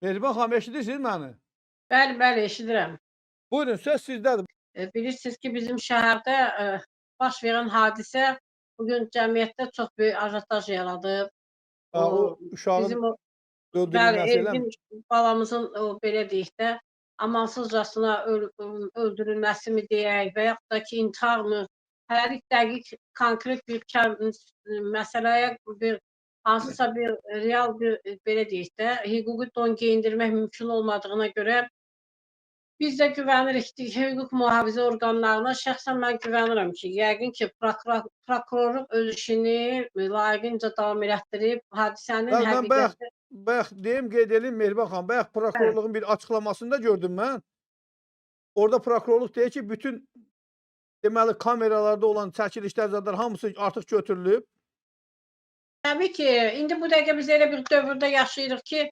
Mehriban xanım, eşidirsiniz məni? Bəli, bəli, eşidirəm. Buyurun, söz sizdədir. Bilirsiniz ki, bizim şəhərdə baş verən hadisə bu gün cəmiyyətdə çox böyük ajotaj yaradıb. O O uşağın bizim o bəli, öldürülməsi eləmi? Elvin balamızın o belə deyək də, amansızcasına öldürülməsimi deyək və yaxud da ki, intiharmı, hələlik dəqiq, konkret bir məsələyə hansısa bir real bir belə deyək də, hüquqi don geyindirmək mümkün olmadığına görə biz də güvənirik hüquq mühafizə orqanlarına. Şəxsən mən güvənirəm ki, yəqin ki, prokurorluq öz işini layiqincə davam elətdirib, hadisənin Bəli, mən bayaq həqiqəti bayaq deyim, qeyd edeyim Mehriban xanım, bayaq Bəli. prokurorluğun bir açıqlamasında gördüm mən. Orada prokurorluq deyir ki, bütün deməli kameralarda olan çəkilişlər zaten hamısı artıq götürülüb. Təbii ki, indi bu dəqiqə biz elə bir dövrdə yaşayırıq ki,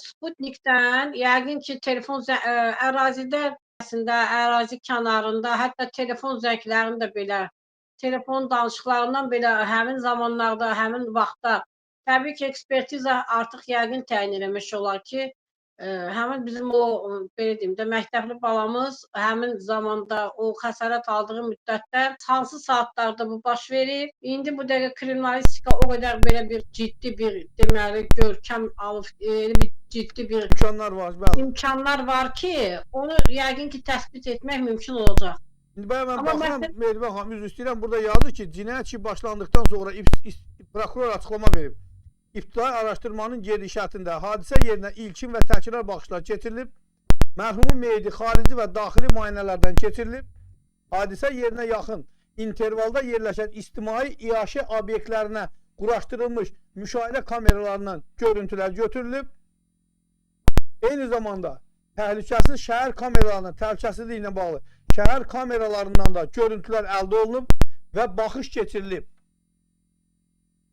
Sputnikdən yəqin ki, telefon ərazidə, ərazi kənarında, hətta telefon zənglərinin də belə, telefon danışıqlarından belə həmin zamanlarda, həmin vaxtda təbii ki, ekspertiza artıq yəqin təyin eləmiş olar ki, həmin bizim o, belə deyim də, məktəbli balamız həmin zamanda o xəsarət aldığı müddətdə hansı saatlarda bu baş verib? İndi bu dəqiqə kriminalistika o qədər belə bir ciddi bir, deməli, görkəm alıb, elə bir ciddi bir İmkanlar var, bəli. imkanlar var ki, onu yəqin ki, təsbit etmək mümkün olacaq. İndi bayaq mən Amma baxıram, məsəl Mehriban xanım, üzr istəyirəm, burada yazır ki, cinayət işi başlandıqdan sonra prokuror açıqlama verib. İbtidai araşdırmanın gedişatında hadisə yerinə ilkin və təkrar baxışlar keçirilib, mərhumun meyidi xarici və daxili müayinələrdən keçirilib, hadisə yerinə yaxın intervalda yerləşən ictimai iaşə obyektlərinə quraşdırılmış müşahidə kameralarından görüntülər götürülüb, eyni zamanda təhlükəsiz şəhər kameralarının təhlükəsizliyi ilə bağlı şəhər kameralarından da görüntülər əldə olunub və baxış keçirilib.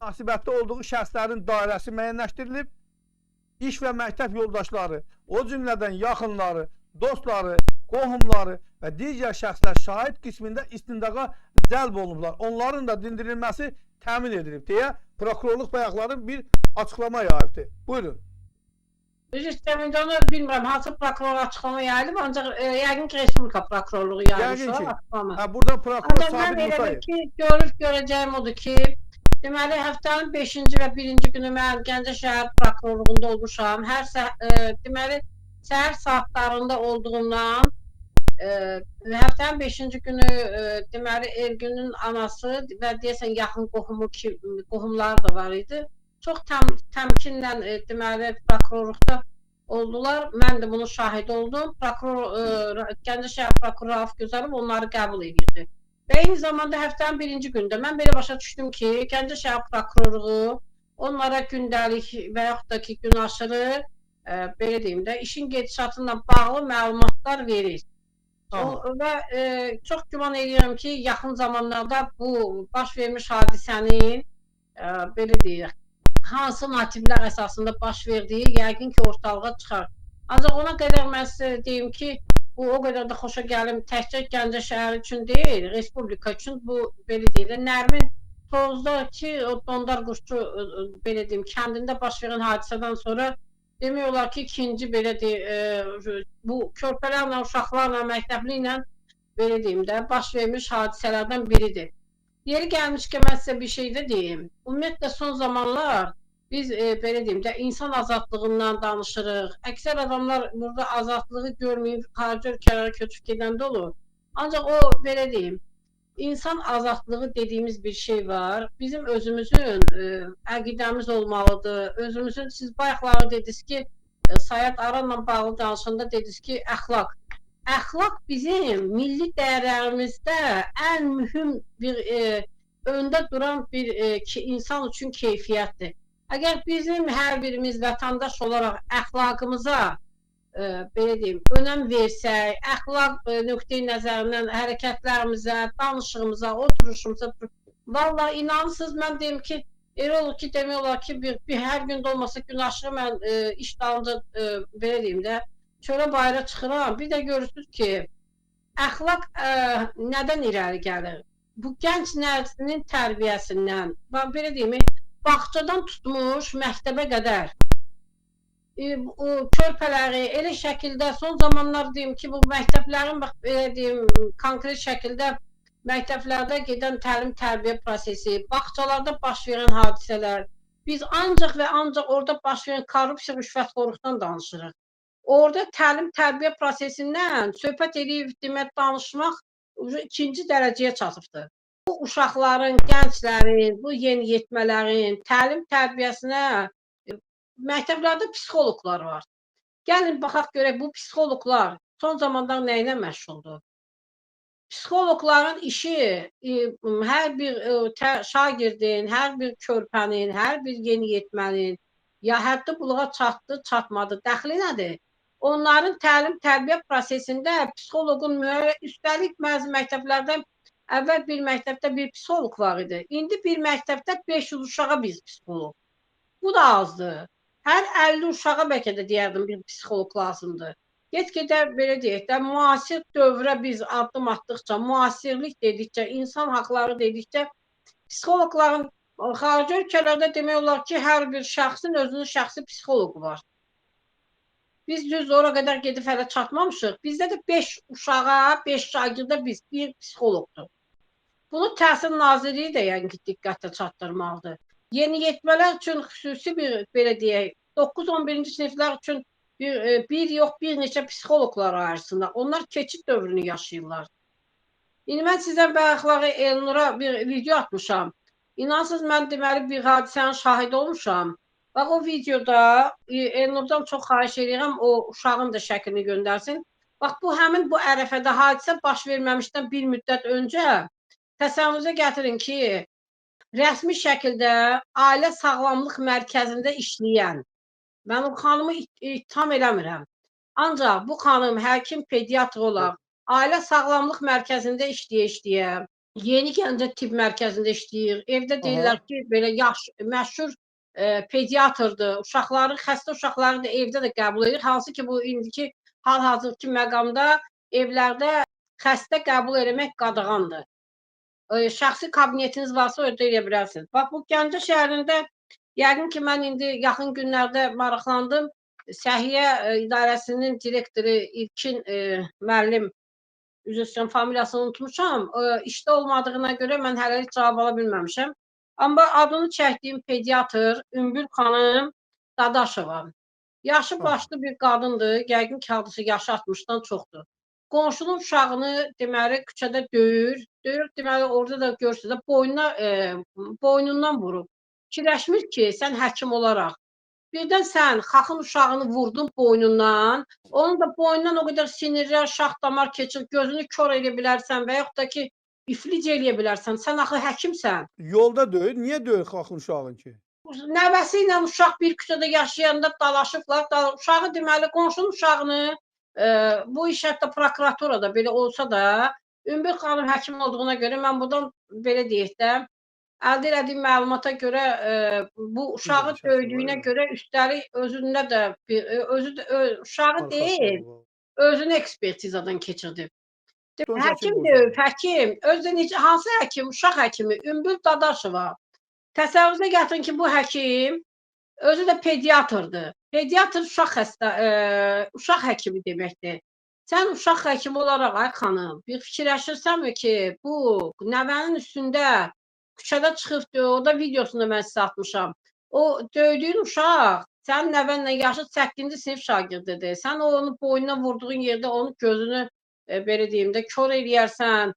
Münasibətdə olduğu şəxslərin dairəsi müəyyənləşdirilib, iş və məktəb yoldaşları, o cümlədən yaxınları, dostları, qohumları və digər şəxslər şahid qismində istintaqa cəlb olunublar. Onların da dindirilməsi təmin edilib deyə prokurorluq bayaqların bir açıqlama yayıbdır. Buyurun. Üzr istəyirəm, indi onu bilmirəm, hansı prokuror açıqlama yayılıb, ancaq yəqin ki, Respublika prokurorluğu yaymış Yəqin ki. açıqlama. Burada prokuror Ancaq mən Sabit elə Musayev. bil ki, görəcəyim odur ki, deməli, həftənin 5-ci və 1-ci günü mən Gəncə şəhər prokurorluğunda olmuşam. Deməli, səhər saatlarında olduğundan, həftənin 5-ci günü, deməli, Elgünün anası və deyəsən yaxın qohumları da var idi. Çox təmkinlə, deməli, prokurorluqda oldular. Mən də bunun şahidi oldum. Gəncə şəhər prokuroru Rauf Gözəlov onları qəbul edirdi. Və eyni zamanda həftənin 1-ci gündə mən belə başa düşdüm ki, Gəncə şəhər prokurorluğu onlara gündəlik və yaxud da ki, gün aşırı, belə deyim də, işin gedişatı ilə bağlı məlumatlar verir. Və çox güman edirəm ki, yaxın zamanlarda bu baş vermiş hadisənin, belə deyək, hansı motivlər əsasında baş verdiyi yəqin ki, ortalığa çıxar. Ancaq ona qədər mən sizə deyim ki, bu o qədər də xoşa gəlim, təkcə Gəncə şəhəri üçün deyil, Respublika üçün bu, belə deyil, Nərmin Tozdakı o Dondar Quşçu, belə deyim, kəndində baş verən hadisədən sonra demək olar ki, ikinci, belə deyil, bu körpələrlə, uşaqlarla, məktəbli ilə, belə deyim də, baş vermiş hadisələrdən biridir. Yeri gəlmişkən mən sizə bir şey də deyim. Ümumiyyətlə, son zamanlar biz, belə deyim də, insan azadlığından danışırıq. Əksər adamlar burada azadlığı görməyib, xarici ölkələrə köçüb gedəndə olur. Ancaq o, belə deyim, insan azadlığı dediyimiz bir şey var. Bizim özümüzün əqidəmiz olmalıdır. Özümüzün, siz bayaqları dediniz ki, Sayad Aranla bağlı danışanda dediniz ki, əxlaq. Əxlaq bizim milli dəyərlərimizdə ən mühüm bir, öndə duran bir insan üçün keyfiyyətdir. Əgər bizim hər birimiz vətəndaş olaraq əxlaqımıza, belə deyim, önəm versək, əxlaq nöqteyi nəzərindən hərəkətlərimizə, danışığımıza, oturuşumuza, vallahi inanırsınız, mən deyim ki, elə olur ki, demək olar ki, hər gün də olmasa gün aşırı mən iş dalınca, belə deyim də, çölə bayıra çıxıram. Bir də görürsünüz ki, əxlaq nədən irəli gəlir? Bu gənc nəslinin tərbiyəsindən, belə deyim, bağçadan tutmuş məktəbə qədər o körpələri elə şəkildə son zamanlar deyim ki, bu məktəblərin bax belə deyim konkret şəkildə məktəblərdə gedən təlim-tərbiyə prosesi, bağçalarda baş verən hadisələr, biz ancaq və ancaq orada baş verən korrupsiya, rüşvətxorluqdan danışırıq. Orada təlim-tərbiyə prosesindən söhbət edib demək, danışmaq ikinci dərəcəyə çatıbdır. Bu uşaqların, gənclərin, bu yeniyetmələrin təlim-tərbiyəsinə məktəblərdə psixoloqlar var. Gəlin baxaq görək bu psixoloqlar son zamanlar nə ilə məşğuldur? Psixoloqların işi hər bir şagirdin, hər bir körpənin, hər bir yeniyetmənin ya həddi buluğa çatdı, çatmadı, dəxli nədir? Onların təlim-tərbiyə prosesində psixoloqun üstəlik bəzi məktəblərdə əvvəl bir məktəbdə bir psixoloq var idi. İndi bir məktəbdə 500 uşağa bir psixoloq. Bu da azdır. Hər 50 uşağa bəlkə də deyərdim bir psixoloq lazımdır. Get-gedə belə deyək də, müasir dövrə biz addım atdıqca, müasirlik dedikcə, insan haqları dedikcə, psixoloqların xarici ölkələrdə demək olar ki, hər bir şəxsin özünün şəxsi psixoloqu var. Biz düz ora qədər gedib hələ çatmamışıq. Bizdə də 5 uşağa, 5 şagirdə bir psixoloqdur. Bunu Təhsil Nazirliyi də yəni ki, diqqətə çatdırmalıdır. Yeniyetmələr üçün xüsusi bir, belə deyək, 9-11-ci siniflər üçün bir yox, bir neçə psixoloqlar ayırsınlar. Onlar keçid dövrünü yaşayırlar. İndi mən sizə bayaqları Elnura bir video atmışam. İnansız mən deməli bir hadisənin şahidi olmuşam. Bax o videoda Elnurdan çox xahiş edirəm, o uşağın da şəklini göndərsin. Bax bu həmin bu ərəfədə hadisə baş verməmişdən bir müddət öncə təsəvvürünüzə gətirin ki, rəsmi şəkildə ailə sağlamlıq mərkəzində işləyən, mən o xanımı ittiham eləmirəm. Ancaq bu xanım həkim, pediatr olaraq ailə sağlamlıq mərkəzində işləyə-işləyə, Yeni Gəncə tibb mərkəzində işləyir. Evdə deyirlər ki, belə məşhur pediatrdır. Uşaqları, xəstə uşaqları da evdə də qəbul edir. Hansı ki, bu indiki hal-hazırki məqamda evlərdə xəstə qəbul etmək qadağandır. Şəxsi kabinetiniz varsa orada eləyə bilərsiniz. Bax, bu Gəncə şəhərində yəqin ki, mən indi yaxın günlərdə maraqlandım. Səhiyyə İdarəsinin direktoru İlkin müəllim, üzr istəyirəm, familiyasını unutmuşam. İşdə olmadığına görə mən hələlik cavab ala bilməmişəm. Amma adını çəkdiyim pediatr Ümbül xanım Dadaşova. Yaşı başlı bir qadındır. Yəqin ki, hardasa yaşı 60-dan çoxdur. Qonşunun uşağını deməli küçədə döyür. Döyür deməli orada da görürsüz də boynundan vurub. Fikirləşmir ki, sən həkim olaraq birdən sən xaxın uşağını vurdun boynundan. Onun da boynundan o qədər sinirlər, şax damar keçir, gözünü kör edə bilərsən və yaxud da ki, iflic eləyə bilərsən. Sən axı həkimsən. Yolda döyür. Niyə döyür xalqın uşağını ki? Nəvəsi ilə uşaq bir küçədə yaşayanda dalaşıblar. Uşağı deməli qonşunun uşağını bu iş hətta prokuraturada belə olsa da Ümbül xanım həkim olduğuna görə mən buradan belə deyək də əldə etdiyim məlumata görə bu uşağı döydüyünə görə üstəlik özündə də uşağı deyil, özünü ekspertizadan keçirdi. Həkim deyil, həkim. Özdə necə, hansı həkim? Uşaq həkimi Ümbül Dadaşova. Təsəvvürünüzə gətirin ki, bu həkim özü də pediatrdır. Pediatr uşaq həkimi deməkdir. Sən uşaq həkimi olaraq, ay xanım, bir fikirləşirsənmi ki, bu nəvənin üstündə küçədə çıxıb, o da videosunu mən sizə atmışam. O döydüyün uşaq sənin nəvənlə yaşı 8-ci sinif şagirdidir. Sən onu boynuna vurduğun yerdə onun gözünü belə deyim də kör eləyərsən,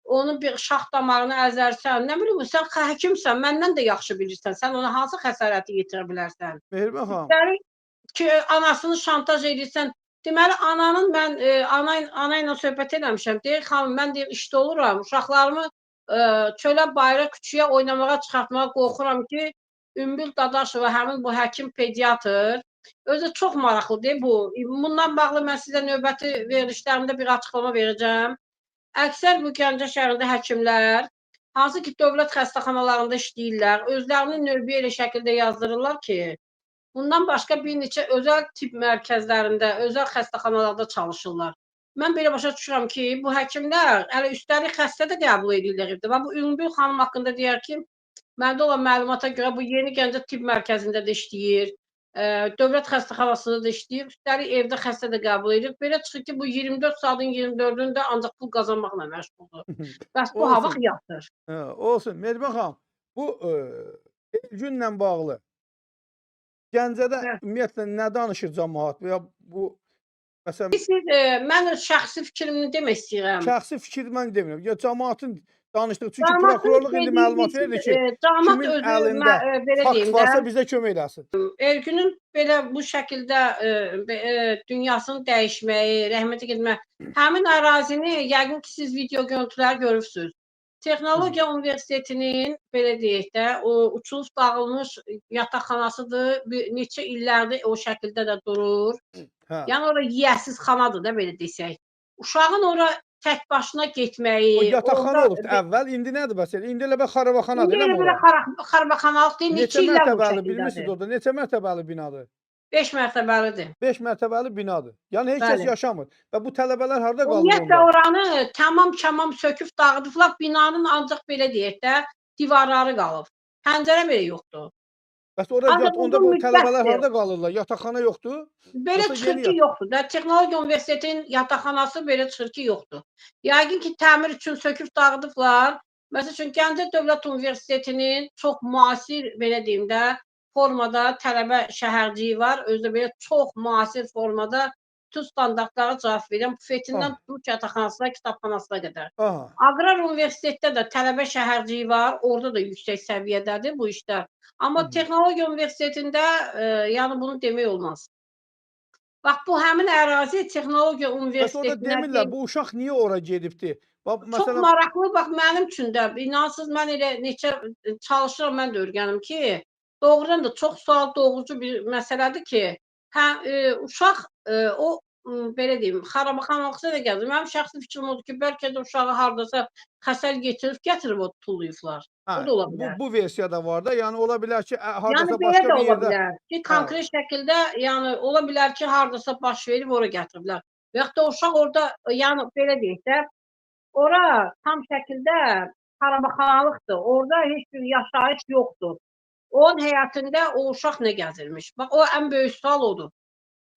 onun bir şax damarını əzərsən, nə bilim, sən həkimsən, məndən də yaxşı bilirsən, sən ona hansı xəsarəti yetirə bilərsən? Mehrimə xanım. İstərik ki, anasını şantaj edirsən, deməli, ananın mən ana ilə söhbət eləmişəm, deyir, xanım, mən deyir, işdə oluram, uşaqlarımı çölə, bayra, küçüyə oynamağa çıxartmağa qorxuram ki, Ümbül Dadaşova, həmin bu həkim pediatr, özü çox maraqlıdır bu. Bundan bağlı mən sizə növbəti verilişlərimdə bir açıqlama verəcəm. Əksər bu Gəncə şəhərində həkimlər, hansı ki, dövlət xəstəxanalarında işləyirlər, özlərini növbəyə elə şəkildə yazdırırlar ki, bundan başqa bir neçə özəl tibb mərkəzlərində, özəl xəstəxanalarda çalışırlar. Mən belə başa düşürəm ki, bu həkimlər hələ üstəlik xəstə də qəbul edirlər. Bu Ümbül xanım haqqında deyər ki, məndə olan məlumata görə bu Yeni Gəncə tibb mərkəzində də işləyir. Dövlət xəstəxanasında da işləyir. Üstəlik evdə xəstə də qəbul edir. Belə çıxır ki, bu 24 saatın 24-ünü də ancaq pul qazanmaqla məşğuldur. Bəs bu ha vaxt Olsun. yatır. Olsun. Mehriban xanım, bu Elgünlə bağlı Gəncədə Hə. ümumiyyətlə nə danışır cəmaət və ya bu məsələn Siz, mən öz şəxsi fikrimi demək istəyirəm. şəxsi fikir mən demirəm. Ya cəmaətin danışdığı, çünki Camaatın prokurorluq indi dediyi məlumat bilsin, verdi ki, camaat kimin özü əlində belə fakt deyim də, varsa bizə kömək eləsin. Elgünün belə bu şəkildə dünyasını dəyişməyi, rəhmətə getmək, həmin ərazini yəqin ki, siz video görüntüləri görürsüz. Texnologiya Universitetinin belə deyək də, o uçulub dağılmış yataqxanasıdır. Bir neçə illərdir o şəkildə də durur. Hə. Yəni ora yiyəsiz xanadır da belə desək. Uşağın ora tək başına getməyi, O yataqxana orada olubdu əvvəl, indi nədir bəs elə? İndi elə bir xarabaxanadır, İndi elə elə mi belə ora? xarabaqanalıq deyil, Neçə neçə illərdir o mərtəbəli bilirsiniz şəkildədir. orada? Neçə mərtəbəli binadır? 5 mərtəbəlidir. 5 mərtəbəli binadır. Yəni heç kəs Bəli. yaşamır. Və bu tələbələr harda qalır Ümumiyyətlə onda? oranı tamam söküb dağıdıblar. Binanın ancaq belə deyək də, divarları qalıb. Pəncərə belə yoxdur. Bəs ora Ancaq onda uzun bu tələbələr müddətdir. harda qalırlar? Yataqxana yoxdur? Belə Yoxsa çıxır yeni ki, yoxdur da. Texnologiya Universitetinin yataqxanası belə çıxır ki, yoxdur. Yəqin ki, təmir üçün söküb dağıdıblar. Məsəl üçün, Gəncə Dövlət Universitetinin çox müasir, belə deyim də, formada tələbə şəhərciyi var. Özü də belə çox müasir formada bütün standartlara cavab verən bufetindən tutmuş yataqxanasına, kitabxanasına qədər. Aha. Aqrar Universitetdə də tələbə şəhərciyi var. Orada da yüksək səviyyədədir bu işlər. Amma Texnologiya Universitetində yəni bunu demək olmaz. Bax, bu həmin ərazi Texnologiya Bəs orada Universitetinə demirlər, bu uşaq niyə ora gedibdi? Bax, çox məsələn, maraqlı, bax, mənim üçün də, inansız mən elə neçə çalışıram mən də öyrənim ki, doğrudan da çox sual doğurucu bir məsələdir ki, hə, uşaq o belə deyim, xarabaxanalıqsa da gəlir. Mənim şəxsi fikrim odur ki, bəlkə də uşağı hardasa xəsər gətirib o tullayıblar. hə, O da ola bilər. bu versiya da var da. Yəni ola bilər ki, Yəni hardasa belə başqa də bir ola yerdə bilər ki, konkret şəkildə, yəni ola bilər ki, hardasa baş verib ora gətiriblər. Və yaxud da uşaq orada, yəni belə deyək də, ora tam şəkildə xarabaxanalıqdır. Orada heç bir yaşayış yoxdur. Onun həyətində o uşaq nə gəzirmiş? Bax, o ən böyük sual odur.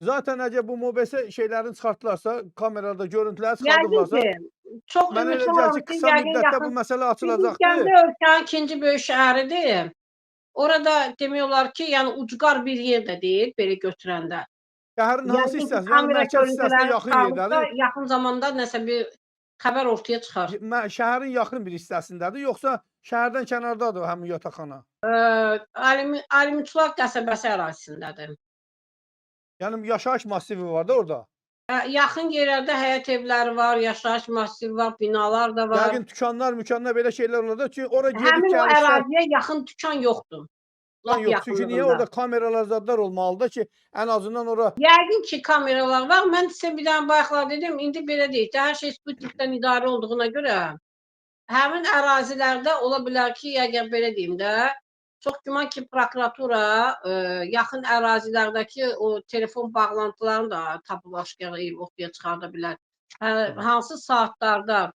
Zaten əgər bu MOBS şeylərini çıxartdılarsa, kamerada görüntüləri Yəqin çıxardıblarsa, ki, çox mənə elə gəlir ümidvaram ki, ki, qısa yəqin müddətdə bu yaxın məsələ bizim açılacaqdır. Gəncə ölkənin ikinci böyük şəhəridir. Orada demək olar ki, yəni ucqar bir yer də deyil, belə götürəndə. Şəhərin hansı Yəqin ki, hissəsi? Yəni kamera mərkəz hissəsinə görüntüləri yaxın çıxarılıbsa, yerdədir. yaxın zamanda nəsə bir xəbər ortaya çıxar. Şəhərin yaxın bir hissəsindədir, yoxsa şəhərdən kənardadır həmin yataqxana? Alimçular qəsəbəsi ərazisindədir. Yəni yaşayış massivi var da orada. Yaxın yerlərdə həyət evləri var, yaşayış massivi var, binalar da var. Yəqin dükanlar belə şeylər olur da. Çünki ora gedib Həmin o gəlişlər əraziyə yaxın dükan yoxdur. Lap yox. Çünki niyə yaxınlığında. orada kameralar zadlar olmalıdır ki, ən azından ora Yəqin ki, kameralar var. Mən sizə bir dənə bayaqlar dedim, indi belə deyək də, hər şey Sputnikdən idarə olduğuna görə həmin ərazilərdə ola bilər ki, əgər belə deyim də, çox güman ki, prokuratura yaxın ərazilərdəki o telefon bağlantılarını da tapıb aşkar edib ortaya çıxarda bilər. Hansı saatlarda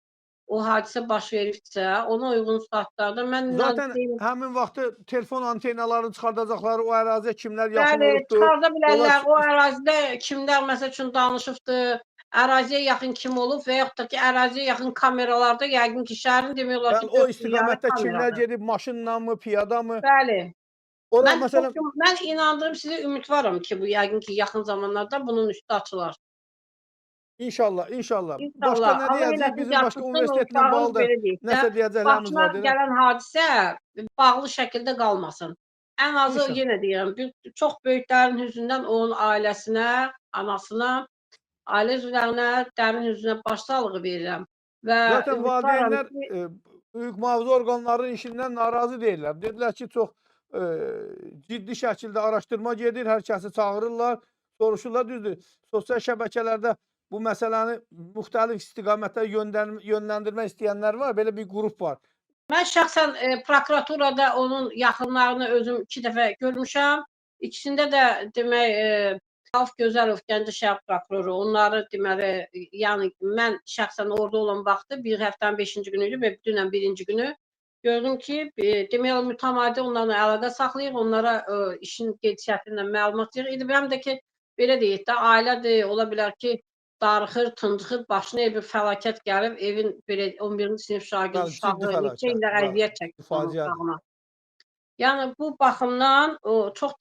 o hadisə baş veribsə, ona uyğun saatlarda mən zaten deyim, həmin vaxtı telefon antenalarını çıxardacaqları o əraziyə kimlər yaxın bəli, olubdur. çıxarda bilərlər. Onlar O ərazidə kimlər məsəl üçün danışıbdır, əraziyə yaxın kim olub və yaxud da ki, əraziyə yaxın kameralarda yəqin ki, şəhərin demək olar ki, yəni o 4 milyarı istiqamətdə kimlər kameradır. gedib, maşınla mı, piyada mı? Bəli. Ora Mən məsələn mən inandırım sizə, ümidvaram ki, bu yəqin ki, yaxın zamanlarda bunun üstü açılar. İnşallah, inşallah. Başqa İnşallah. nə Allah deyəcəyik? eləsin, Bizim başqa yatdırsın, o universitetlə uşağın bağlı da belə deyək də, nəsə deyəcəklərimiz başına var deyirəm. gələn hadisə bağlı şəkildə qalmasın. Ən azı İnşallah. yenə deyirəm, çox böyüklərin üzündən onun ailəsinə, anasına, ailə üzvlərinə dərin hüznə başsağlığı verirəm və Zaten ümidvaram valideynlər ki, hüquq mühafizə orqanlarının işindən narazı deyirlər. Dedilər ki, çox ciddi şəkildə araşdırma gedir, hər kəsi çağırırlar, soruşurlar. Düzdür, sosial şəbəkələrdə bu məsələni müxtəlif istiqamətə yönləndirmək istəyənlər var, belə bir qrup var. mən şəxsən prokuraturada onun yaxınlarını özüm 2 dəfə görmüşəm. İkisində də demək Rauf Gözəlov Gəncə şəhər prokuroru onları deməli, yəni mən şəxsən orada olan vaxtı bir həftənin 5-ci günü idi və dünən 1-ci günü gördüm ki, demək olar mütəmadi onlarla əlaqə saxlayır, onlara işin gedişatından məlumat yığır. Həm də ki, belə deyək də, ailədir, ola bilər ki, darıxır, tıncıxır, başına bir fəlakət gəlib, evin belə 11-ci sinif şagird Bəli, ciddi uşağı neçə illər fəlakətdir, bəli. əziyyət çəkir onun Faciədir. uşağına. Yəni bu baxımdan çox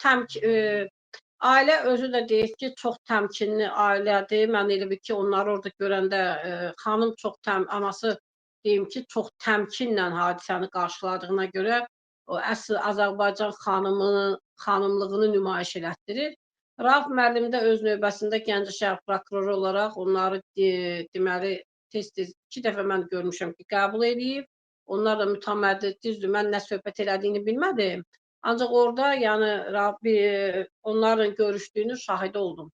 ailə özü də deyir ki, çox təmkinli ailədir. Mən elə bil ki, onları orada görəndə xanım anası deyim ki, çox təmkinlə hadisəni qarşıladığına görə o əsl Azərbaycan xanımlığını nümayiş elətdirir. Rauf müəllim də öz növbəsində Gəncə şəhər prokuroru olaraq onları deməli tez-tez 2 dəfə mən görmüşəm ki, qəbul eləyib. Onlar da mütəmmədi, düzdür, mən nə söhbət elədiyini bilmədim. Ancaq orada yəni onların görüşdüyünün şahidi oldum.